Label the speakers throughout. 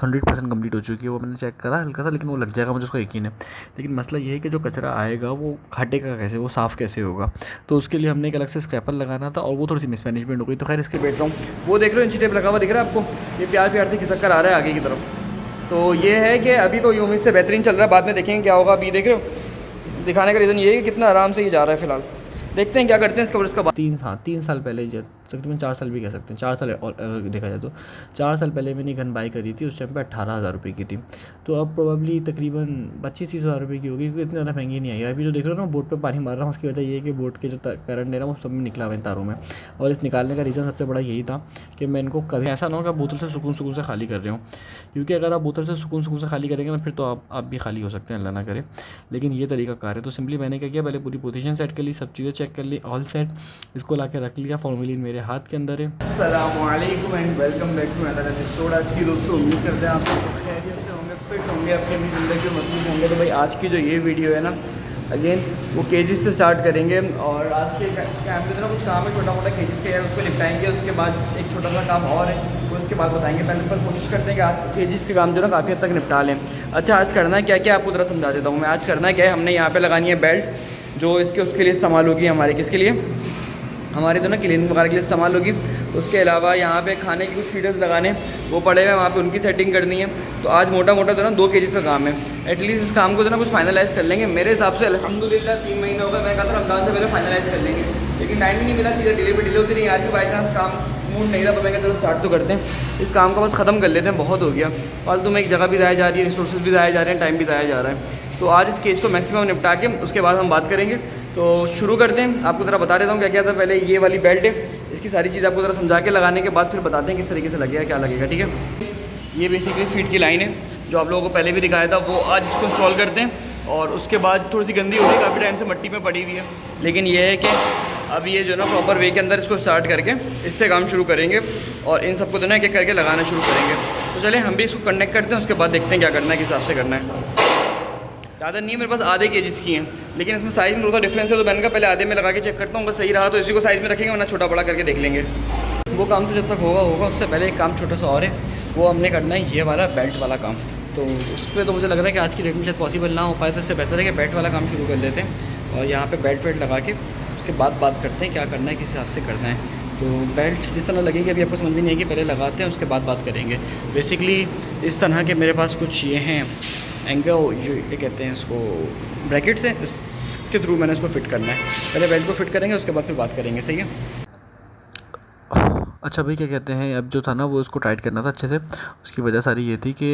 Speaker 1: 100% complete हो चुकी है। वो मैंने चेक करा हल्का सा, लेकिन वो लग जाएगा, मुझे उसका यकीन है। लेकिन मसला ये है कि जो कचरा आएगा वो हटेगा कैसे, वो साफ़ कैसे होगा। तो उसके लिए हमने एक अलग से स्क्रैपर लगाना था और वो थोड़ी सी मिसमैनेजमेंट हो गई। तो खैर इसके बैठ रहा हूँ, वो देख रहे हो इंची टेप लगा हुआ दिख रहा है आपको, ये प्यार से खिसक कर आ रहा है आगे की तरफ। तो ये है कि अभी तो ये उम्मीद से बेहतरीन चल रहा है, बाद में देखेंगे क्या होगा। अभी देख रहे हो, दिखाने का रीज़न ये है कि कितना आराम से ये जा रहा है फ़िलहाल। देखते हैं क्या करते हैं इसका बाद। 3 साल पहले, तकरीबन 4 साल भी कह सकते हैं, 4 साल और अगर देखा जाए तो 4 साल पहले मैंने गन बाई करी थी। उस टाइम पे 18,000 रुपये की थी। तो अब प्रोबेबली तकरीबन 25-30 हज़ार रुपये की होगी, क्योंकि इतनी ज़्यादा महंगी नहीं आई। अभी जो देख रहे हो ना, बोट पे पानी मार रहा हूँ, उसकी वजह ये है कि बोट के जो करंट है ना वो सब में निकला हुआ है तारों में। और इस निकालने का रीज़न सबसे बड़ा यही था कि मैं इनको कभी ऐसा ना हो कि बोतल से सुकून से खाली कर रहे हूँ, क्योंकि अगर आप बोतल से सुकून से खाली करेंगे ना, फिर तो आप भी खाली हो सकते हैं, अल्लाह ना करे। लेकिन ये तरीका कार है। तो सिंपली मैंने क्या किया, पहले पूरी पोजीशन सेट कर ली, सब चीज़ें चेक कर ली, ऑल सेट। इसको ला के रख लिया, फॉर्मेलिन मेरे हाथ के अंदर है। अस्सलामुअलैकुम and welcome back to another episode. आज की दोस्तों उम्मीद करते हैं आप लोग खैरियत से होंगे, फिट होंगे, अपनी ज़िंदगी में मसरूफ़ होंगे। तो भाई आज की जो ये वीडियो है ना, अगेन वो केजेस से स्टार्ट करेंगे। और आज के टाइम में तो ना कुछ काम है छोटा मोटा केजेस का, उसको निपटाएंगे। उसके बाद एक छोटा सा काम और है, वो उसके बाद बताएंगे। पहले पर कोशिश करते हैं कि आज केजेस के काम जो ना काफ़ी हद तक निपटा लें। अच्छा, आज करना है क्या क्या आपको ज़रा समझा देता हूँ मैं। आज करना है क्या है, हमने यहाँ पर लगानी है बेल्ट, जो इसके उसके लिए इस्तेमाल होगी हमारे, किसके लिए, हमारे तो ना क्लीनिंग वगैरह के लिए इस्तेमाल होगी। उसके अलावा यहाँ पे खाने के कुछ फीडर्स लगाने वो पड़े हुए हैं, वहाँ पे उनकी सेटिंग करनी है। तो आज मोटा तो ना 2 केजीज़ का काम है। एटलीस्ट इस काम को तो ना कुछ फाइनलाइज़ कर लेंगे। मेरे हिसाब से अल्हम्दुलिल्लाह 3 महीने हो गए, मैं कहा था रमज़ान से पहले फाइनलाइज़ कर लेंगे, लेकिन टाइम ही नहीं मिला। चीज़ें डिले होती रही। आज भी बाई चांस काम मूड नहीं था, तो मैं कहता चलो स्टार्ट तो करते हैं इस काम को, बस ख़त्म कर लेते हैं, बहुत हो गया फालतू में। एक जगह भी ज़ाया जा रही है, रिसोर्सेज भी ज़ाया जा रहे हैं, टाइम भी ज़ाया जा रहा है। तो आज इस केज को मैक्सिमम निपटा के उसके बाद हम बात करेंगे। तो शुरू करते हैं। आपको ज़रा बता देता हूँ क्या क्या था। पहले ये वाली बेल्ट है, इसकी सारी चीज़ आपको ज़रा समझा के लगाने के बाद फिर बताते हैं किस तरीके से लगेगा, क्या लगेगा, ठीक है। ये बेसिकली फीट की लाइन है, जो आप लोगों को पहले भी दिखाया था। वो आज इसको इंस्टॉल करते हैं और उसके बाद थोड़ी सी गंदी हो रही है, काफ़ी टाइम से मिट्टी में पड़ी हुई है। लेकिन ये है कि अब ये जो ना प्रॉपर वे के अंदर इसको स्टार्ट करके इससे काम शुरू करेंगे और इन सबको तो ना एक करके लगाना शुरू करेंगे। तो चलिए हम भी इसको कनेक्ट करते हैं, उसके बाद देखते हैं क्या करना है, किस हिसाब से करना है। ज़्यादा नहीं है, मेरे पास आधे केजीज़ की हैं, लेकिन इसमें साइज़ में थोड़ा डिफरेंस है। तो मैंने कहा पहले आधे में लगा के चेक करता हूँ, बस सही रहा तो इसी को साइज़ में रखेंगे, वरना छोटा बड़ा करके देख लेंगे। वो काम तो जब तक होगा उससे पहले एक काम छोटा सा और है, वो हमने करना है ये वाला बेल्ट वाला काम। तो उस पर तो मुझे लग रहा है कि आज की डेट में शायद पॉसिबल ना हो पाए, तो इससे बेहतर है कि बेल्ट वाला काम शुरू कर लेते हैं और यहाँ पर बेल्ट वेल्ट लगा के उसके बाद बात करते हैं क्या करना है, किस हिसाब से करना है। तो बेल्ट जिस तरह लगेगी अभी आपको समझ में नहीं आएगी, पहले लगाते हैं उसके बाद बात करेंगे। बेसिकली इस तरह के मेरे पास कुछ ये हैं एंगल, जो ये कहते हैं इसको ब्रैकेट्स हैं, इसके थ्रू मैंने इसको फिट करना है। पहले बेल्ट को फिट करेंगे, उसके बाद फिर बात करेंगे, सही है। अच्छा भाई, क्या कहते हैं, अब जो था ना वो इसको टाइट करना था अच्छे से। उसकी वजह सारी ये थी कि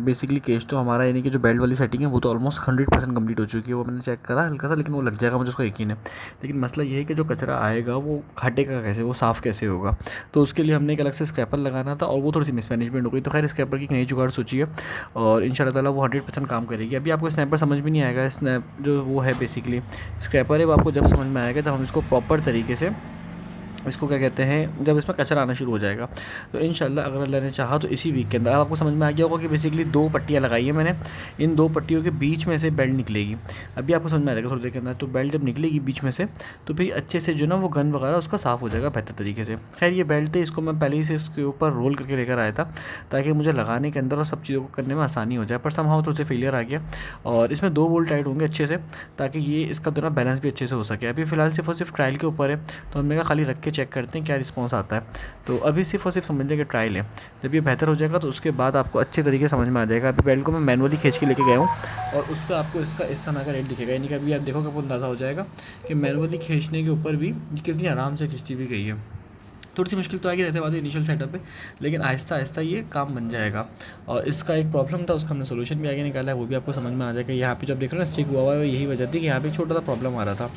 Speaker 1: बेसिकली केज तो हमारा, यानी कि जो बेल्ट वाली सेटिंग है वो तो ऑलमोस्ट 100% कंप्लीट हो चुकी है। वो मैंने चेक करा हल्का सा, लेकिन वो लग जाएगा, मुझे उसका यकीन है। लेकिन मसला ये है कि जो कचरा आएगा वो हटेगा कैसे, वो साफ़ कैसे होगा। तो उसके लिए हमने एक अलग से स्क्रैपर लगाना था और वो थोड़ी सी मिसमैनेजमेंट हो गई। तो खैर स्क्रैपर की नई जुगाड़ सोची है और इंशाल्लाह ताला वो 100% काम करेगी। अभी आपको स्नैपर समझ में नहीं आएगा। स्नैप जो वो है बेसिकली स्क्रैपर है, वो आपको जब समझ में आएगा जब हम इसको प्रॉपर तरीके से, इसको क्या कहते हैं, जब इसमें कचरा आना शुरू हो जाएगा। तो इंशाल्लाह अगर अल्लाह ने चाहा तो इसी वीक के अंदर आपको समझ में आ गया होगा कि बेसिकली 2 पट्टियाँ लगाई है मैंने। इन 2 पट्टियों के बीच में से बेल्ट निकलेगी। अभी आपको समझ में आ जाएगा थोड़ी देर के अंदर। तो बेल्ट जब निकलेगी बीच में से, तो फिर अच्छे से जो ना वो गन वगैरह उसका साफ़ हो जाएगा बेहतर तरीके से। खैर ये बेल्ट है, इसको मैं पहले ही से इसके ऊपर रोल करके लेकर आया था ताकि मुझे लगाने के अंदर और सब चीज़ों को करने में आसानी हो जाए। पर समहाउ तो उसे फेलियर आ गया और इसमें 2 बोल्ट टाइट होंगे अच्छे से, ताकि ये इसका दोनों बैलेंस भी अच्छे से हो सके। अभी फ़िलहाल सिर्फ और सिर्फ ट्रायल के ऊपर है, तो हमने कहा खाली रख के चेक करते हैं क्या रिस्पॉन्स आता है। तो अभी सिर्फ और सिर्फ समझ लें कि ट्रायल है। जब ये बेहतर हो जाएगा तो उसके बाद आपको अच्छे तरीके से समझ में आ जाएगा। अभी बेल्ट को मैं मैनुअली खींच के लेके गया हूँ और उस पर आपको इसका इस तरह का रेट दिखेगा, यानी कि अभी आप देखोगे आपको अंदाज़ा हो जाएगा कि मैनुअली खींचने के ऊपर भी कितनी आराम से खींचती भी गई है। थोड़ी सी मुश्किल तो आएगी रहते बाद इनिशियल सेटअप पे, लेकिन आहिस्ता आहिस्ता ये काम बन जाएगा। और इसका एक प्रॉब्लम था, उसका हमने सोल्यूशन भी आगे निकाला है, वो भी आपको समझ में आ जाएगा। यहाँ पे जब देख रहे हो ना स्टिक हुआ है, यही वजह थी कि यहाँ पे छोटा सा प्रॉब्लम आ रहा था।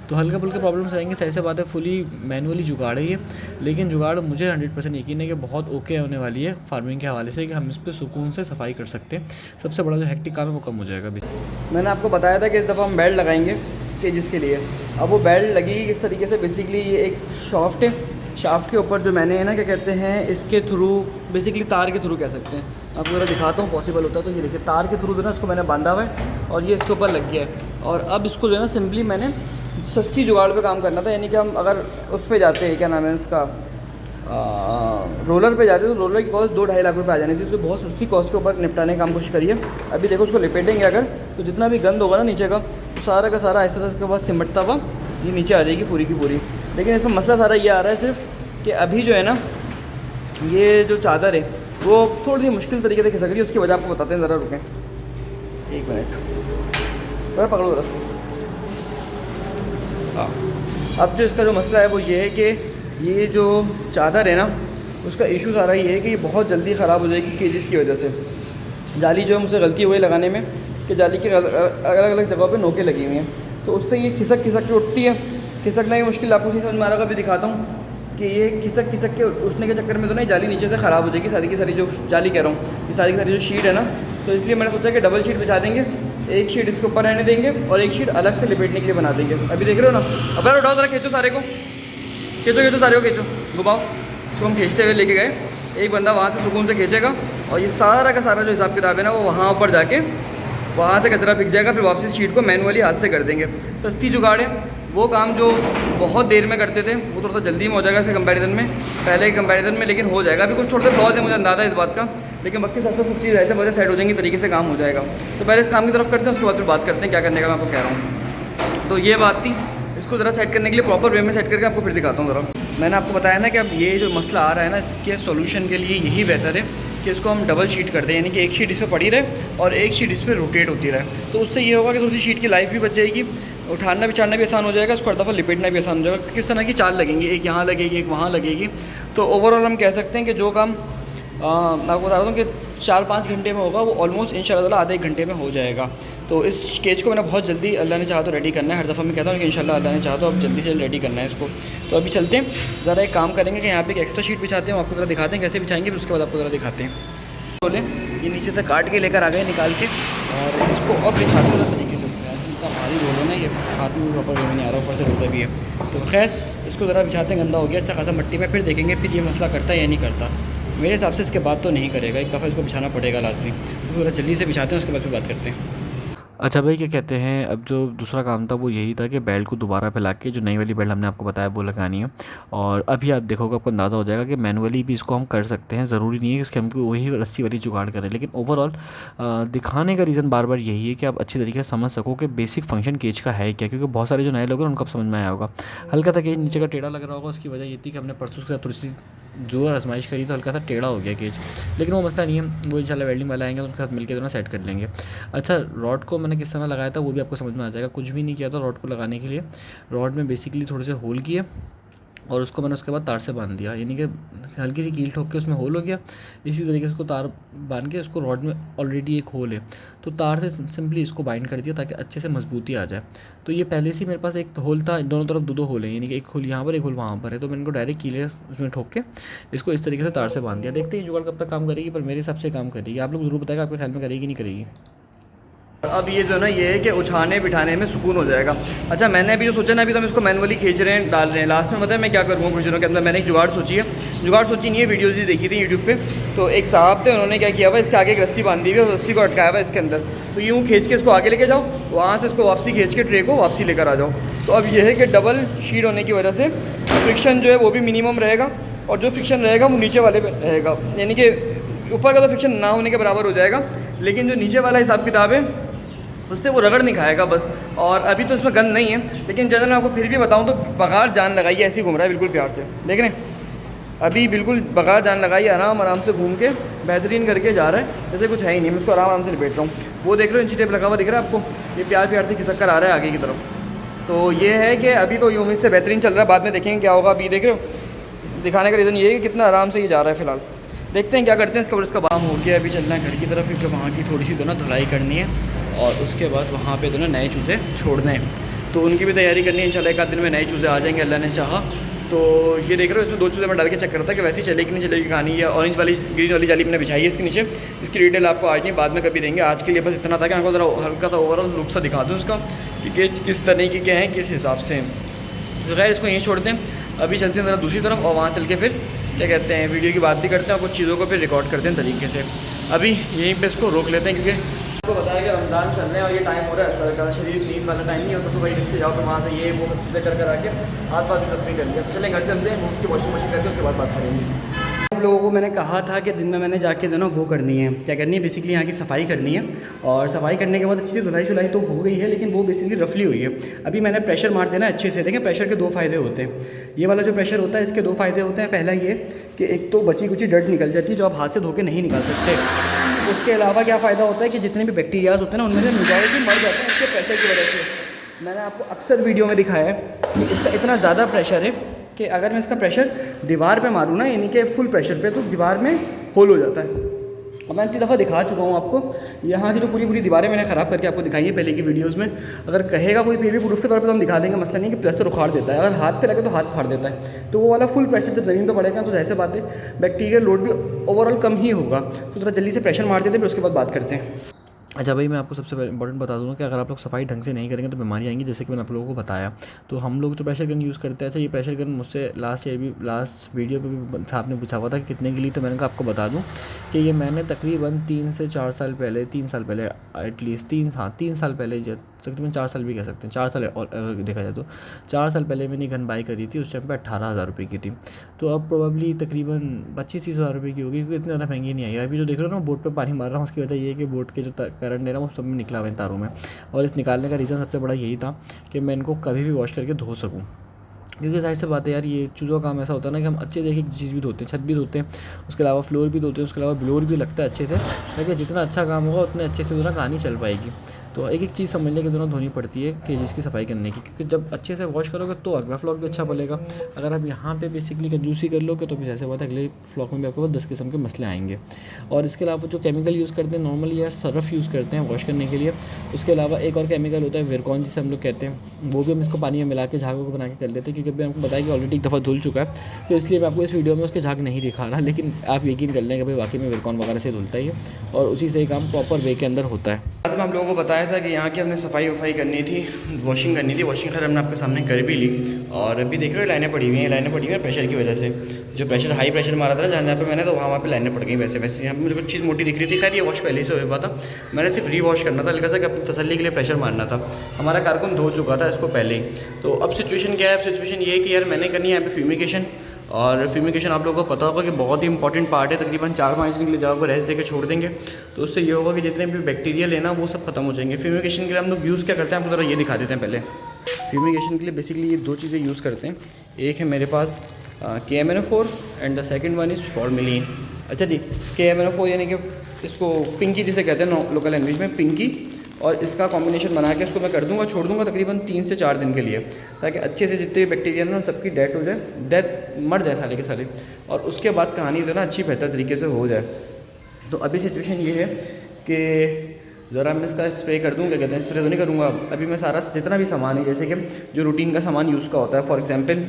Speaker 1: तो हल्के फुल्के प्रॉब्लम्स आएंगे, सही से बात है। फुली मैनुअली जुगाड़ है ये, लेकिन जुगाड़ मुझे 100% यकीन है कि बहुत ओके होने वाली है फार्मिंग के हवाले से, कि हम इस पर सुकून से सफाई कर सकते हैं। सबसे बड़ा जो हेक्टिक काम है वो कम हो जाएगा। मैंने आपको बताया था कि इस दफ़ा हम बेल्ट लगाएंगे केजेस के लिए। अब वो बेल्ट लगी इस तरीके से, बेसिकली ये एक शाफ्ट है, शाफ्ट के ऊपर जो मैंने है ना क्या कहते हैं, इसके थ्रू बेसिकली तार के थ्रू कह सकते हैं। आपको ज़रा दिखाता हूँ पॉसिबल होता है तो। ये देखिए तार के थ्रू जो ना इसको मैंने बांधा हुआ है और ये इसके ऊपर लग गया है। और अब इसको जो है ना सिंपली मैंने सस्ती जुगाड़ पे काम करना था, यानी कि हम अगर उस पर जाते हैं, क्या नाम है उसका,
Speaker 2: रोलर पे जाते तो रोलर की कॉस्ट 2-2.5 लाख रुपये आ जानी थी, तो बहुत सस्ती कॉस्ट के ऊपर निपटाने का काम कोशिश करिए। अभी देखो उसको लिपेटेंगे अगर, तो जितना भी गंद होगा ना नीचे का, तो सारा का सारा ऐसा के बाद सिमटता हुआ ये नीचे आ जाएगी पूरी की पूरी। लेकिन इसमें मसला सारा ये आ रहा है सिर्फ कि अभी जो है ना, ये जो चादर है वो थोड़ी सी मुश्किल तरीके से खिसक रही है। उसकी वजह आपको बताते हैं, ज़रा रुकें 1 मिनट, ज़रा पकड़ो ज़रा उसको। हाँ, अब जो इसका जो मसला है वो ये है कि ये जो चादर है ना, उसका इशू सारा ये है कि ये बहुत जल्दी ख़राब हो जाएगी केजेस की वजह से। जाली जो है मुझसे गलती हुई लगाने में कि जाली के अलग अलग जगहों पे नोकें लगी हुई हैं, तो उससे ये खिसक के उठती है। खिसकना ही मुश्किल, आपको नहीं समझ में आ रहा, अभी दिखाता हूँ कि ये खिसक के उठने के चक्कर में तो नहीं जाली नीचे से ख़राब हो जाएगी सारी की सारी। जो जाली कह रहा हूँ, ये सारी की सारी जो शीट है ना, तो इसलिए मैंने सोचा कि डबल शीट बिछा देंगे, एक शीट इसके ऊपर रहने देंगे और एक शीट अलग से लपेटने के लिए बना देंगे। अभी देख रहे हो ना, अब यार उठाओ ज़रा, खींचो सारे को, खींचो सारे को, खींचो, घुमाओ। इसको हम खींचते हुए लेके गए, एक बंदा वहाँ से सुकून से खींचेगा और ये सारा का सारा जो हिसाब किताब है ना, वो वहाँ ऊपर जाके वहाँ से कचरा बिक जाएगा। फिर वापसी शीट को मैनुअली हाथ से कर देंगे। सस्ती जुगाड़ है। वो काम जो बहुत देर में करते थे वो थोड़ा सा जल्दी में हो जाएगा इसके कंपैरिजन में, पहले के कंपैरिजन में, लेकिन हो जाएगा। अभी कुछ थोड़े से फ्लॉज है, मुझे अंदाज़ा है इस बात का, लेकिन बाकी साथ साथ सब चीज़ ऐसे वजह सेट हो जाएंगी, तरीके से काम हो जाएगा। तो पहले इस काम की तरफ करते हैं, उसके बाद फिर बात करते हैं क्या करने का मैं आपको कह रहा हूँ। तो ये बात थी, इसको ज़रा सेट करने के लिए प्रॉपर वे में सेट करके आपको फिर दिखाता हूँ ज़रा। मैंने आपको बताया ना कि अब ये जो मसला आ रहा है ना, इसके सोल्यूशन के लिए यही बेहतर है कि इसको हम डबल शीट कर दें, यानी कि एक शीट इस पर पड़ी रहे और एक शीट इस पर रोटेट होती रहे। तो उससे ये होगा कि थोड़ी शीट की लाइफ भी बच जाएगी, उठाना बिछाना भी आसान हो जाएगा, इसको हर दफ़ा लिपेटना भी आसान हो जाएगा। किस तरह की चाल लगेंगी, एक यहाँ लगेगी एक वहाँ लगेगी। तो ओवरऑल हम कह सकते हैं कि जो काम मैं आपको बता रहा हूँ कि 4-5 घंटे में होगा, वो ऑलमोस्ट इंशाल्लाह आधे 1 घंटे में हो जाएगा। तो इस स्केच को मैंने बहुत जल्दी, अल्लाह ने चाहा तो रेडी करना है। हर दफ़ा मैं कहता हूँ कि इंशाल्लाह अल्लाह ने चाहा तो अब जल्दी से रेडी करना है इसको। तो अभी चलते हैं, ज़रा एक काम करेंगे कि यहाँ पे एक एक्स्ट्रा शीट बिछाते हैं, आपको ज़रा दिखाते हैं कैसे बिछाएंगे, फिर उसके बाद आपको ज़रा दिखाते हैं। बोले ये नीचे से काट के लेकर आ गए निकाल के, और इसको अब बिछाते हैं तरीके से। इतना भारी रोल है ना, ये हाथ में प्रॉपर वे नहीं आ रहा, ऊपर से रोता भी है। तो खैर इसको ज़रा बिछाते हैं, गंदा हो गया अच्छा खासा मट्टी में, फिर देखेंगे फिर ये मसला करता है या नहीं करता। मेरे हिसाब से इसके बाद तो नहीं करेगा, एक दफ़ा इसको बिछाना पड़ेगा लाजमी। तो ज़रा जल्दी से बिछाते हैं, उसके बाद फिर बात करते हैं।
Speaker 1: अच्छा भाई, क्या कहते हैं, अब जो दूसरा काम था वो यही था कि बेल्ट को दोबारा फैला के जो नई वाली बेल्ट हमने आपको बताया वो लगानी है। और अभी आप देखोगे आपको अंदाज़ा हो जाएगा कि मैनुअली भी इसको हम कर सकते हैं, ज़रूरी नहीं है कि इसके हम वही रस्सी वाली जुगाड़ करें। लेकिन ओवरऑल दिखाने का रीज़न बार बार यही है कि आप अच्छी तरीके से समझ सको कि बेसिक फंक्शन केज का है क्या, क्योंकि बहुत सारे जो नए लोग हैं उनको अब समझ में आया होगा। हल्का सा केज नीचे का टेढ़ा लग रहा होगा, उसकी वजह ये थी कि हमने परसों के साथ थोड़ी सी जो आजमाइश करी तो हल्का सा टेढ़ा हो गया केज, लेकिन वो मसला नहीं है, वो इंशाल्लाह वेल्डिंग वाला आएंगे तो उनके साथ मिलकर दोनों सेट कर लेंगे। अच्छा, रॉड को मैंने किस तरह लगाया था वो भी आपको समझ में आ जाएगा। कुछ भी नहीं किया था रॉड को लगाने के लिए। रॉड में बेसिकली थोड़े से होल किए और उसको मैंने उसके बाद तार से बांध दिया, यानी कि हल्की सी कील ठोक के उसमें होल हो गया। इसी तरीके से उसको तार बांध के, उसको रॉड में ऑलरेडी एक होल है तो तार से सिंपली इसको बाइंड कर दिया ताकि अच्छे से मजबूती आ जाए। तो ये पहले से मेरे पास एक होल था, दोनों तरफ दो होल है, यानी कि एक होल यहाँ पर एक होल वहाँ पर है। तो मैंने इनको डायरेक्ट कीले उसमें ठोक के इसको इस तरीके से तार से बांध दिया। देखते हैं जुगाड़ कब तक काम करेगी, पर मेरे हिसाब से काम करेगी। आप लोग ज़रूर बताएगा आपके ख्याल में करेगी नहीं करेगी।
Speaker 2: अब ये जो ना ये है कि उठाने बिठाने में सुकून हो जाएगा। अच्छा, मैंने अभी जो सोचा ना, अभी तो हम इसको मैनुअली खींच रहे हैं, डाल रहे हैं। लास्ट में बताया मैं क्या करूँगा कुछ दिनों के अंदर, मैंने एक जुगाड़ सोची है। जुगाड़ सोची नहीं है, वीडियोज़ ही देखी थी यूट्यूब पे। तो एक साहब थे, उन्होंने क्या किया हुआ, इसके आगे एक रस्सी बांधी हुई है, रस्सी को अटकाया हुआ इसके अंदर। तो यूँ खींच के इसको आगे लेके जाओ, वहाँ से इसको वापसी खींच के ट्रे को वापसी लेकर आ जाओ। तो अब ये है कि डबल शीट होने की वजह से फ्रिक्शन जो है वो भी मिनिमम रहेगा, और जो फ्रिक्शन रहेगा वो नीचे वाले पे रहेगा, यानी कि ऊपर का तो फ्रिक्शन ना होने के बराबर हो जाएगा, लेकिन जो नीचे वाला हिसाब किताब है उससे वो रगड़ नहीं खाएगा बस। और अभी तो इसमें गंद नहीं है, लेकिन जनरल मैं आपको फिर भी बताऊं तो बगार जान लगाइए, ऐसे ही घूम रहा है बिल्कुल प्यार से, देख रहे हैं अभी बिल्कुल बगार जान लगाइए, आराम से घूम के बेहतरीन करके जा रहा है, जैसे कुछ है ही नहीं। मैं इसको आराम से लपेट रहा हूँ। वो देख रहे हो इंची टेप लगा हुआ दिख रहा है आपको, ये प्यार से खिसक कर आ रहा है आगे की तरफ। तो ये है कि अभी तो ये उम्मीद से बेहतरीन चल रहा है, बाद में देखेंगे क्या होगा। अभी देख रहे हो, दिखाने का रीज़न ये है कि कितना आराम से ये जा रहा है फिलहाल। देखते हैं क्या करते हैं इसका। इसका बाम हो गया, अभी चलना है घर की तरफ, क्योंकि वहाँ की थोड़ी सी तो ना धुलाई करनी है, और उसके बाद वहाँ पे तो ना नए चूज़े छोड़ने हैं, तो उनकी भी तैयारी करनी है। इंशाल्लाह एक आध दिन में नए चूज़े आ जाएंगे अल्लाह ने चाहा। तो ये देख रहे हो, इसमें 2 चूज़े मैं डाल के चेक करता कि वैसे ही चलेगी नहीं चलेगी कहानी। है ऑरेंज वाली ग्रीन वाली जाली मैंने बिछाई है इसके नीचे, इसकी डिटेल आपको आज नहीं बाद में कभी देंगे। आज के लिए बस इतना था कि आपको ज़रा हल्का सा ओवरऑल लुक सा दिखा दूँ इसका कि किस तरीके के हैं, किस हिसाब से हैं। तो खैर इसको यहीं छोड़ते हैं, अभी चलते हैं ज़रा दूसरी तरफ, और वहाँ चल के फिर क्या कहते हैं वीडियो की बात भी करते हैं और कुछ चीज़ों को फिर रिकॉर्ड करते हैं तरीके से। अभी यहीं पे इसको रोक लेते हैं, क्योंकि आपको बताया कि रमज़ान चल रहे हैं और ये टाइम हो रहा है असर का, शरीर नींद वाला टाइम नहीं होता, सुबह इससे जाओ तो वहाँ से ये वो चीज़ें कर आके हाथ पाथ तस्वीर कर लिया। तो चलें घर चलते हैं, उसकी वॉशिंग मशीन करके उसके बाद बात करेंगे। आप लोगों को मैंने कहा था कि दिन में मैंने जाके देना वो करनी है, क्या करनी है, बेसिकली यहाँ की सफाई करनी है। और सफाई करने के बाद अच्छी सी धुलाई शुलाई तो हो गई है, लेकिन वो बेसिकली रफली हुई है। अभी मैंने प्रेशर मार देना अच्छे से। देखें प्रेशर के दो फ़ायदे होते हैं। ये वाला जो प्रेशर होता है इसके दो फ़ायदे होते हैं। पहला ये कि एक तो बची कुची डर्ट निकल जाती है जो आप हाथ से धो के नहीं निकाल सकते। उसके अलावा क्या फ़ायदा होता है कि जितने भी बैक्टीरियाज होते हैं ना उनमें से मेजॉरिटी मर जाते हैं इसके प्रेशर की वजह से। मैंने आपको अक्सर वीडियो में दिखाया है कि इसका इतना ज़्यादा प्रेशर है कि अगर मैं इसका प्रेशर दीवार पे मारूँ ना, यानी कि फुल प्रेशर पे, तो दीवार में होल हो जाता है। और मैं इतनी दफ़ा दिखा चुका हूँ आपको, यहाँ की जो पूरी दीवारें मैंने ख़राब करके आपको दिखाई है पहले की वीडियोस में। अगर कहेगा कोई फिर भी प्रूफ के तौर पे तो हम दिखा देंगे, मसला नहीं कि प्रेशर उखाड़ देता है। अगर हाथ पे लगे तो हाथ फाड़ देता है। तो वो वाला फुल प्रेशर जब ज़मीन पे पड़ेगा तो जैसे बात है बैक्टीरियल लोड भी ओवरऑल कम ही होगा। तो थोड़ा जल्दी से प्रेशर मार देते हैं, फिर उसके बाद बात करते हैं।
Speaker 1: अच्छा भाई, मैं आपको सबसे इंपॉर्टेंट बता दूँ कि अगर आप लोग सफाई ढंग से नहीं करेंगे तो बीमारी आएंगी, जैसे कि मैंने आप लोगों को बताया। तो हम लोग जो प्रेशर गन यूज़ करते हैं, अच्छा ये प्रेशर गन मुझसे लास्ट वीडियो पे भी आपने पूछा हुआ था कि कितने के लिए, तो मैंने कहा आपको बता दूं कि ये मैंने तकरीबन 3 से 4 साल पहले, 3 साल पहले एटलीस्ट 3 साल पहले, तकरीबन 4 साल भी कह सकते हैं, 4 साल और अगर देखा जाए तो 4 साल पहले मैंने गन बाई करी थी। उस टाइम पर 18,000 रुपये की थी। तो अब प्रोबेबली तकरीबन 25-30 हज़ार रुपये की होगी, क्योंकि इतनी ज़्यादा महंगी नहीं आई है। अभी जो देख रहे हो ना बोट पे पानी मार रहा हूँ, उसकी वजह ये है कि बोट के जो करंट है ना वो सब में निकला हुआ है तारों में। और इस निकालने का रीज़न सबसे बड़ा यही था कि मैं इनको कभी भी वॉश करके धो सकूँ, क्योंकि जाहिर सी बात है यार, ये चूज़ों का काम ऐसा होता है ना कि हम अच्छे से एक चीज़ भी धोते हैं, छत भी धोते हैं, उसके अलावा फ्लोर भी धोते हैं, उसके अलावा ब्लोर भी लगता है अच्छे से। लेकिन जितना अच्छा काम होगा उतने अच्छे से दोनों कहानी चल पाएगी। तो एक चीज़ समझ लें कि दोनों धोनी पड़ती है कि जिसकी सफाई करने की, क्योंकि जब अच्छे से वॉश करोगे तो अगला फ्लॉक भी अच्छा बनेगा। अगर आप यहाँ पे बेसिकली कंजूसी कर लोगे तो फिर ऐसे बात है अगले फ्लॉक में भी आपके पास 10 किस्म के मसले आएंगे। और इसके अलावा जो केमिकल यूज़ करते हैं नॉर्मली यार सरफ यूज़ करते हैं वॉश करने के लिए। उसके अलावा एक और केमिकल होता है विरकॉन जिसे हम लोग कहते हैं, वो भी हम इसको पानी में मिला के झागों को बना के कर लेते हैं। क्योंकि अभी हमको बताया कि ऑलरेडी एक दफ़ा धुल चुका है, तो इसलिए मैं आपको इस वीडियो में उसके झाग नहीं दिखा रहा। लेकिन आप यकीन कर लें कि भाई वाकई में विरकॉन वगैरह से धुलता ही है और उसी से ही काम प्रॉपर वे के अंदर होता है। बाद में हम लोगों को बताया था कि यहाँ की हमने सफाई वफाई करनी थी, वॉशिंग करनी थी। वॉशिंग खैर हमने आपके सामने कर भी ली। और अभी देख रहे हो लाइनें पड़ी हुई हैं, लाइनें पड़ी हुई हैं प्रेशर की वजह से। जो प्रेशर हाई प्रेशर मारा था ना जहाँ पे मैंने, तो वहाँ पे लाइनें पड़ गई। वैसे यहाँ पे मुझे कुछ चीज़ मोटी दिख रही थी। खैर ये वॉश पहले से हो पाता, मैंने सिर्फ री वॉश करना था, हल्का सा अपनी तसल्ली के लिए प्रेशर मारना था। हमारा कारकुन धो चुका था इसको पहले ही। तो अब सिचुएशन क्या है? अब सिचुएशन ये है कि यार मैंने करनी है यहाँ पे फ्यूमिगेशन। और फ्यूमिगेशन आप लोगों को पता होगा कि बहुत ही इंपॉर्टेंट पार्ट है। तकरीबन 4-5 दिन के लिए जगह को रेस्ट देकर छोड़ देंगे तो उससे ये होगा कि जितने भी बैक्टीरियल है ना वो सब खत्म हो जाएंगे। फ्यूमिगेशन के लिए हम लोग यूज़ क्या करते हैं आपको ज़रा ये दिखा देते हैं पहले। फ्यूमिगेशन के लिए बेसिकली ये 2 चीज़ें यूज़ करते हैं। एक है मेरे पास KMNO4 and the second one is formalin. अच्छा जी, KMNO4 यानी कि इसको पिंकी जिसे कहते हैं लोकल लैंग्वेज में, पिंकी। और इसका कॉम्बिनेशन बना के इसको मैं कर दूंगा, छोड़ दूंगा तकरीबन 3 से 4 दिन के लिए, ताकि अच्छे से जितने भी बैक्टीरिया ना सबकी डेथ हो जाए, डेथ मर जाए साले के साले। और उसके बाद कहानी जो ना अच्छी बेहतर तरीके से हो जाए। तो अभी सिचुएशन ये है कि ज़रा मैं इसका स्प्रे कर दूँ, क्या कहते हैं, स्प्रे तो नहीं करूँगा। अभी मैं सारा जितना भी सामान है, जैसे कि जो रूटीन का सामान यूज़ का होता है, फॉर एग्जांपल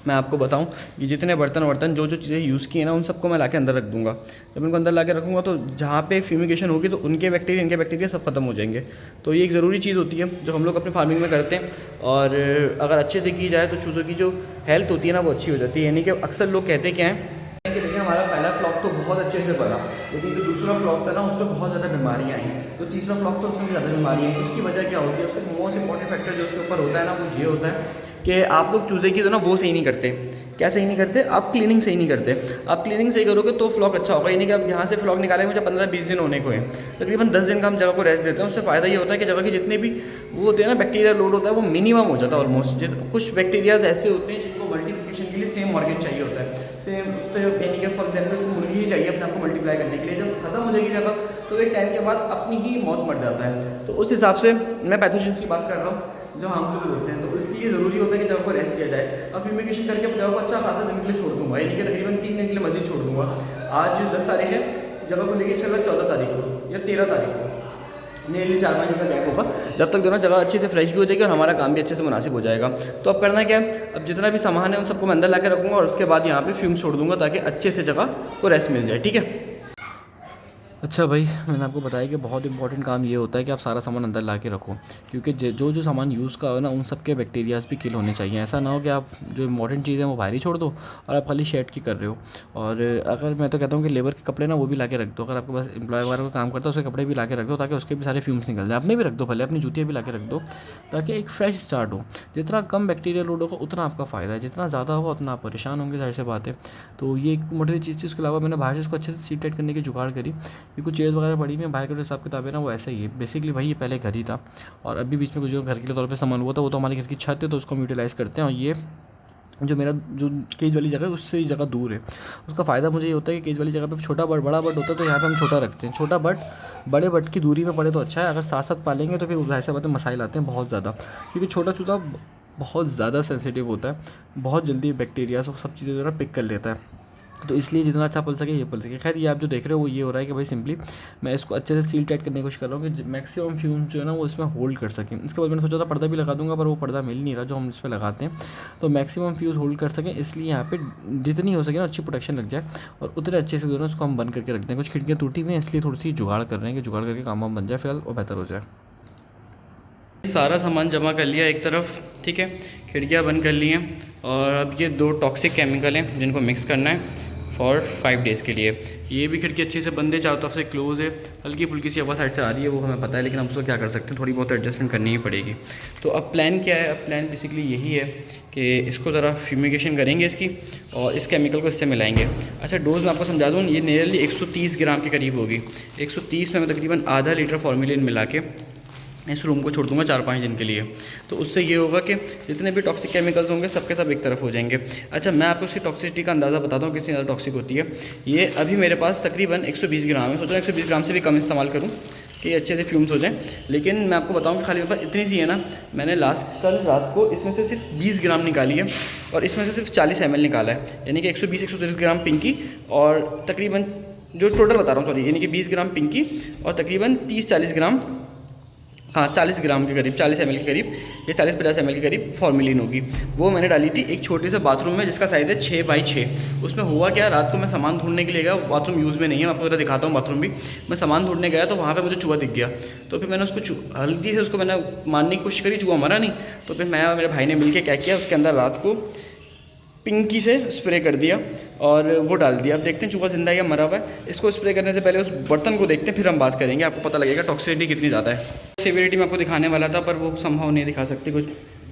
Speaker 1: मैं आपको बताऊं कि जितने बर्तन जो चीज़ें यूज़ की हैं ना उन सबको मैं लाके अंदर रख दूँगा। जब उनको अंदर लाके रखूँगा तो जहाँ पे फ्यूमिगेशन होगी तो उनके बैक्टीरिया इनके बैक्टीरिया सब खत्म हो जाएंगे। तो ये एक ज़रूरी चीज़ होती है जो हम लोग अपने फार्मिंग में करते हैं। और अगर अच्छे से की जाए तो चूज़ों की जो हेल्थ होती है ना वो अच्छी हो जाती है। यानी कि अक्सर लोग कहते क्या हैं कि देखिए हमारा पहला फ्लॉक तो बहुत अच्छे से बना, लेकिन जो दूसरा फ्लॉक था ना उसमें बहुत ज़्यादा बीमारियाँ आई। तो तीसरा फ्लॉक तो उसमें ज़्यादा बीमारियाँ आई। उसकी वजह क्या होती है? उसका मोस्ट इंपॉर्टेंट फैक्टर जो उसके ऊपर होता है ना वो ये होता है कि आप लोग चूज़े की तो ना वो सही नहीं करते। क्या सही नहीं करते? आप क्लीनिंग सही नहीं करते। आप क्लीनिंग सही करोगे तो फ्लॉक अच्छा होगा। यानी कि आप यहाँ से फ्लॉक निकालेंगे मुझे 15-20 दिन होने को है, तकरीबन 10 दिन का हम जगह को रेस्ट देते हैं। उससे फ़ायदा ये होता है कि जगह के जितने भी वो होते हैं ना बैक्टीरिया लोड होता है वो मिनिमम हो जाता है ऑलमोस्ट। कुछ बैक्टीरियाज ऐसे होते हैं जिनको मल्टीप्लिकेशन के लिए सेम ऑर्गन चाहिए होता है, सेम उससे यानी कि फॉर एग्जाम्पल उसको मुर्गी ही चाहिए अपने आप को मल्टीप्लाई करने के लिए। जब खत्म हो जाएगी जगह तो एक टाइम के बाद अपनी ही मौत मर जाता है। तो उस हिसाब से मैं पैथोजेंस की बात कर रहा हूँ जो हार्मफुल होते हैं। तो इसके लिए ज़रूरी होता है कि जगह को रेस्ट किया जाए। अब फ्यूमिगेशन करके जगह को अच्छा खासा दिन के लिए छोड़ दूँगा, यानी कि तकरीबन 3 दिन के लिए मज़ीद छोड़ दूँगा। आज 10 तारीख है, जगह को लेके चल रहा 14 तारीख को या 13 तारीख को, नियरली 4-5 दिन का गैप होगा। जब तक दोनों जगह अच्छे से फ्रेश भी हो जाएगी और हमारा काम भी अच्छे से मुनासिब हो जाएगा। तो अब करना क्या है, अब जितना भी सामान है उन सबको मैं अंदर ला के रखूँगा और उसके बाद यहाँ पे फ्यूम छोड़ दूँगा ताकि अच्छे से जगह को रेस्ट मिल जाए। ठीक है। अच्छा भाई, मैंने आपको बताया कि बहुत इंपॉर्टेंट काम ये होता है कि आप सारा सामान अंदर ला के रखो, क्योंकि जो जो सामान यूज़ का हो ना, उन सब के बैक्टीरियाज भी किल होने चाहिए। ऐसा ना हो कि आप जो इंपॉर्टेंट चीज़ें वो बाहर ही छोड़ दो और आप खाली शेड की कर रहे हो। और अगर मैं तो कहता हूँ कि लेबर के कपड़े ना वो भी ला के रख दो। अगर आपके पास एम्प्लॉय वगैरह का काम करता है उसके कपड़े भी ला के रख दो, ताकि उसके भी सारे फ्यूम्स निकल जाए। अपने भी रख दो, भले अपनी जूतियाँ भी ला के रख दो, ताकि एक फ्रेश स्टार्ट हो। जितना कम बैक्टीरिया लोड होगा उतना आपका फ़ायदा है, जितना ज़्यादा होगा उतना आप परेशान होंगे, जाहिर सी बात है। तो ये एक मोटी चीज़ थी। उसके अलावा मैंने बाहर से इसको अच्छे से सीट टाइट करने की जुगाड़ करी। ये कुछ चेयर्स वगैरह पड़ी हुई हैं, बाहर का जो हिसाब किताब है ना वो ऐसा ही है। बेसिकली भाई ये पहले घर ही था, और अभी बीच में कुछ जो घर के तौर पे सामान हुआ था, वो तो हमारे घर की छत है, तो उसको हम यूटिलाइज़ करते हैं। और ये जो मेरा जो केज वाली जगह है उससे ही जगह दूर है। उसका फ़ायदा मुझे ये होता है कि केज वाली जगह पे छोटा बट बड़ा बट होता है, तो यहाँ पे हम छोटा रखते हैं। छोटा बट बड़े बट की दूरी में पड़े तो अच्छा है, अगर साथ साथ पालेंगे तो फिर ऐसे बातें मसाइल आते हैं बहुत ज़्यादा, क्योंकि छोटा चूजा बहुत ज़्यादा सेंसिटिव होता है, बहुत जल्दी बैक्टीरिया सब चीज़ें जो है पिक कर लेता है। तो इसलिए जितना अच्छा पल सके ये पल सके। खैर, ये आप जो देख रहे हो वो ये हो रहा है कि भाई सिंपली मैं इसको अच्छे से सील टाइट करने की कोशिश कर रहा हूँ कि मैक्सिमम फ्यूम्स जो है ना वो इसमें होल्ड कर सकें। इसके बाद मैंने सोचा था पर्दा भी लगा दूंगा, पर वो पर्दा मिल नहीं रहा जो हम इस पर लगाते हैं। तो मैक्सिमम फ्यूज़ होल्ड कर सकें, इसलिए यहाँ पे जितनी हो सके ना अच्छी प्रोटेक्शन लग जाए, और उतने अच्छे से दोनों उसको हम बंद करके रखते हैं। कुछ खिड़कियाँ टूटी हुई हैं, इसलिए थोड़ी सी जुगाड़ कर रहे हैं कि जुगाड़ करके काम वाम बन जाए फिलहाल और बेहतर हो जाए।
Speaker 2: सारा सामान जमा कर लिया एक तरफ, ठीक है, खिड़कियाँ बंद कर ली हैं, और अब ये 2 टॉक्सिक केमिकल हैं जिनको मिक्स करना है फॉर 5 डेज़ के लिए। ये भी खिड़की अच्छे से बंद है, चारों तरफ से क्लोज़ है। हल्की फुल्की सी हवा साइड से आ रही है, वो हमें पता है, लेकिन हम उसको क्या कर सकते हैं, थोड़ी बहुत एडजस्टमेंट करनी ही पड़ेगी। तो अब प्लान क्या है? अब प्लान बेसिकली यही है कि इसको ज़रा फ्यूमिगेशन करेंगे इसकी, और इस केमिकल को इससे मिलाएंगे। अच्छा, डोज़ मैं आपको समझा दूँ, ये नियरली 130 ग्राम के करीब होगी। 130 में मैं तकरीबन आधा लीटर फॉर्मेलिन मिला के इस रूम को छोड़ दूंगा 4-5 दिन के लिए। तो उससे ये होगा कि जितने भी टॉक्सिक केमिकल्स होंगे सबके सब एक तरफ हो जाएंगे। अच्छा, मैं आपको इसकी टॉक्सिसिटी का अंदाज़ा बताता हूँ कितनी ज़्यादा टॉक्सिक होती है। ये अभी मेरे पास तकरीबन 120 ग्राम है। सोच रहा हूँ 120 ग्राम से भी कम इस्तेमाल करूँ कि ये अच्छे से फ्यूम्स हो जाएँ। लेकिन मैं आपको बताऊँ कि खाली मेरे पास इतनी सी है ना, मैंने कल रात को इसमें से सिर्फ 20 ग्राम निकाली है, और इसमें से सिर्फ 40 ml निकाला है। यानी कि 120-130 ग्राम पिंकी, और तकरीबन जो टोटल बता रहा हूँ सॉरी, यानी कि 20 ग्राम पिंकी और तकरीबन 30-40 ग्राम, हाँ 40 ग्राम के करीब, 40 ml के करीब, या 40-50 ml के करीब फॉर्मेलिन होगी। वो मैंने डाली थी एक छोटे से बाथरूम में जिसका साइज़ है 6x6। उसमें हुआ क्या, रात को मैं सामान ढूंढने के लिए गया, बाथरूम यूज़ में नहीं है, मैं आपको ज़रा दिखाता हूँ बाथरूम भी। मैं सामान ढूंढने गया तो वहाँ पे मुझे चूहा दिख गया। तो फिर मैंने उसको हल्दी से उसको मैंने मारने की कोशिश करी, चूहा मरा नहीं। तो फिर मैं और मेरे भाई ने मिल के क्या किया, उसके अंदर रात को पिंकी से स्प्रे कर दिया और वो डाल दिया। अब देखते हैं चूहा जिंदा है या मरा हुआ है। इसको स्प्रे करने से पहले उस बर्तन को देखते हैं, फिर हम बात करेंगे, आपको पता लगेगा टॉक्सिसिटी कितनी ज़्यादा है। सीवियरिटी मैं आपको दिखाने वाला था, पर वो संभव नहीं दिखा सकते, कुछ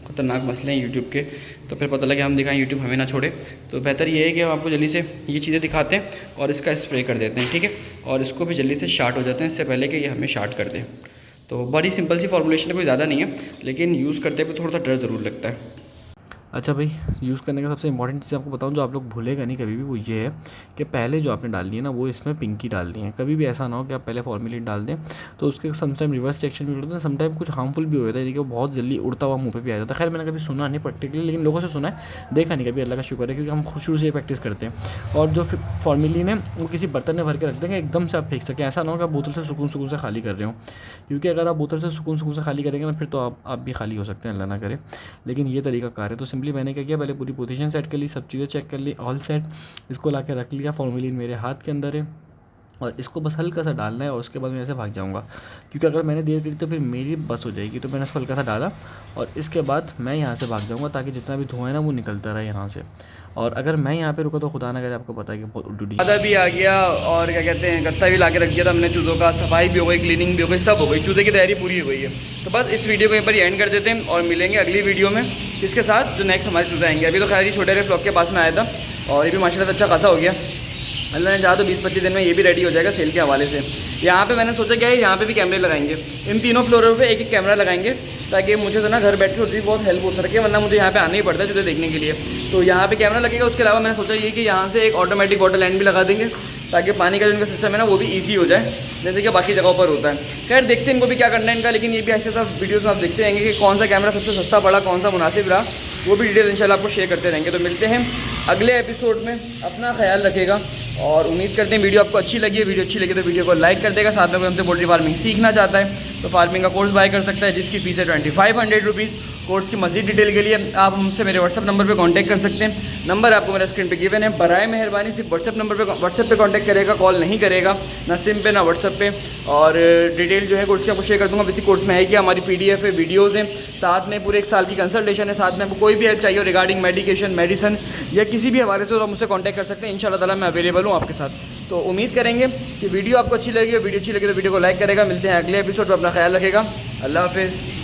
Speaker 2: खतरनाक मसले हैं यूट्यूब के। तो फिर पता लगे हम दिखाएं, यूट्यूब हमें ना छोड़े। तो बेहतर ये है कि हम आपको जल्दी से ये चीज़ें दिखाते हैं और इसका स्प्रे कर देते हैं, ठीक है। और इसको भी जल्दी से शार्ट हो जाते हैं इससे पहले कि ये हमें शार्ट कर दें। तो बड़ी सिंपल सी फॉर्मुलेशन है, कोई ज़्यादा नहीं है, लेकिन यूज़ करते हुए थोड़ा सा डर ज़रूर लगता है।
Speaker 1: अच्छा भाई, यूज़ करने का सबसे इंपॉर्टेंट चीज़ आपको बताऊं जो आप लोग भूलेगा नहीं कभी भी, वो ये है कि पहले जो आपने डालनी है ना वो इसमें पिंकी डालनी है। कभी भी ऐसा ना हो कि आप पहले फॉर्मेलिन डाल दें, तो उसके समटाइम रिवर्स रिएक्शन भी होता है, समटाइम कुछ हार्मफुल भी हो जाता है, यानी कि वो बहुत जल्दी उड़ता हुआ मुँह पे भी आ जाता है। खैर मैंने कभी सुना नहीं पर्टिकुलरली, लेकिन लोगों से सुना है, देखा नहीं कभी, अल्लाह का शुक्र है, क्योंकि हम शुरू से ये प्रैक्टिस करते हैं। और जो फॉर्मेलिन है वो किसी बर्तन में भर के रख देंगे, एकदम से आप फेंक सकें। ऐसा ना हो कि आप बोतल से सुकून से खाली कर रहे हो, क्योंकि अगर आप बोतल से सुकून से खाली करेंगे ना फिर तो आप भी खाली हो सकते हैं, अल्लाह ना करे। लेकिन ये तरीका कार है। तो सिंपली मैंने क्या किया, पहले पूरी पोजीशन सेट कर ली, सब चीज़ें चेक कर ली, ऑल सेट। इसको ला के रख लिया, फॉर्मेलिन मेरे हाथ के अंदर है और इसको बस हल्का सा डालना है, और उसके बाद मैं ऐसे भाग जाऊंगा, क्योंकि अगर मैंने देर करी तो फिर मेरी बस हो जाएगी। तो मैंने इसको हल्का सा डाला और इसके बाद मैं यहाँ से भाग जाऊँगा, ताकि जितना भी धुआं है ना वो निकलता रहे यहाँ से। और अगर मैं यहाँ पे रुका तो खुदा ना करे, आपको पता है कि बहुत उल्टी
Speaker 2: आधा भी आ गया, और क्या कहते हैं गत्ता भी ला के रख दिया था हमने चूज़ों का, सफाई भी हो गई, क्लीनिंग भी हो गई, सब हो गई, चूज़े की तैयारी पूरी हो गई है। तो बस इस वीडियो को यहीं पर एंड कर देते हैं और मिलेंगे अगली वीडियो में इसके साथ, जो नेक्स्ट हमारे चूज़े आएंगे। अभी तो खैर ये छोटे रहे फ्लॉक के पास में आया था, और ये भी माशाल्लाह से अच्छा खासा हो गया, अल्लाह ने चाहा तो 20-25 दिन में ये भी रेडी हो जाएगा सेल के हवाले से। यहाँ पे मैंने सोचा क्या है, यहाँ पे भी कैमरे लगाएंगे, इन तीनों फ्लोरों पे एक कैमरा लगाएंगे, ताकि मुझे तो ना घर बैठ के उसकी बहुत हेल्प हो सके, वरना मुझे यहाँ पे आना ही पड़ता है चूज़े देखने के लिए। तो यहाँ पे कैमरा लगेगा। उसके अलावा मैंने सोचा ये कि यहाँ से एक ऑटोमेटिक वाटर लाइन भी लगा देंगे, ताकि पानी का जो इनका सिस्टम है ना वो भी ईजी हो जाए, जैसे कि बाकी जगहों पर होता है। खैर देखते हैं इनको भी क्या करना है इनका, लेकिन ये भी ऐसे सब वीडियोज़ में आप देखते रहेंगे कि कौन सा कैमरा सबसे सस्ता पड़ा, कौन सा मुनासिब रहा, वो भी डिटेल इंशाल्लाह आपको शेयर करते रहेंगे। तो मिलते हैं अगले एपिसोड में, अपना ख्याल रखेगा, और उम्मीद करते हैं वीडियो आपको अच्छी लगी है। वीडियो अच्छी लगी तो वीडियो को लाइक कर देगा। साथ में कोई हमसे पोल्ट्री फार्मिंग सीखना चाहता है तो फार्मिंग का कोर्स बाय कर सकता है, जिसकी फ़ीस है 2500 रुपीज़। कोर्स की मज़ीद डिटेल के लिए आप मुझसे मेरे व्हाट्सअप नंबर पे कांटेक्ट कर सकते हैं। नंबर आपको मेरा स्क्रीन पे गिवन है। बराए मेहरबानी सिर्फ व्हाट्सअप पे कांटेक्ट करेगा, कॉल नहीं करेगा, ना सिम पे ना व्हाट्सअप पे। और डिटेल जो है कोर्स की आपको शेयर कर दूँगा। इसी कोर्स में है कि हमारी PDF है, वीडियोज़ हैं, साथ में पूरे 1 साल की कंसल्टेशन है, साथ में आपको कोई भी हेल्प चाहिए हो रिगार्डिंग मेडिकेशन, मेडिसिन या किसी भी हवाले से, तो आप मुझसे कॉन्टैक्ट कर सकते हैं। इंशाल्लाह ताला मैं अवेलेबल हूँ आपके साथ। तो उम्मीद करेंगे कि वीडियो आपको अच्छी लगी। वीडियो अच्छी लगी तो वीडियो को लाइक करेगा। मिलते हैं अगले एपिसोड में, अपना ख्याल रखेगा। अल्लाह हाफ़िज़।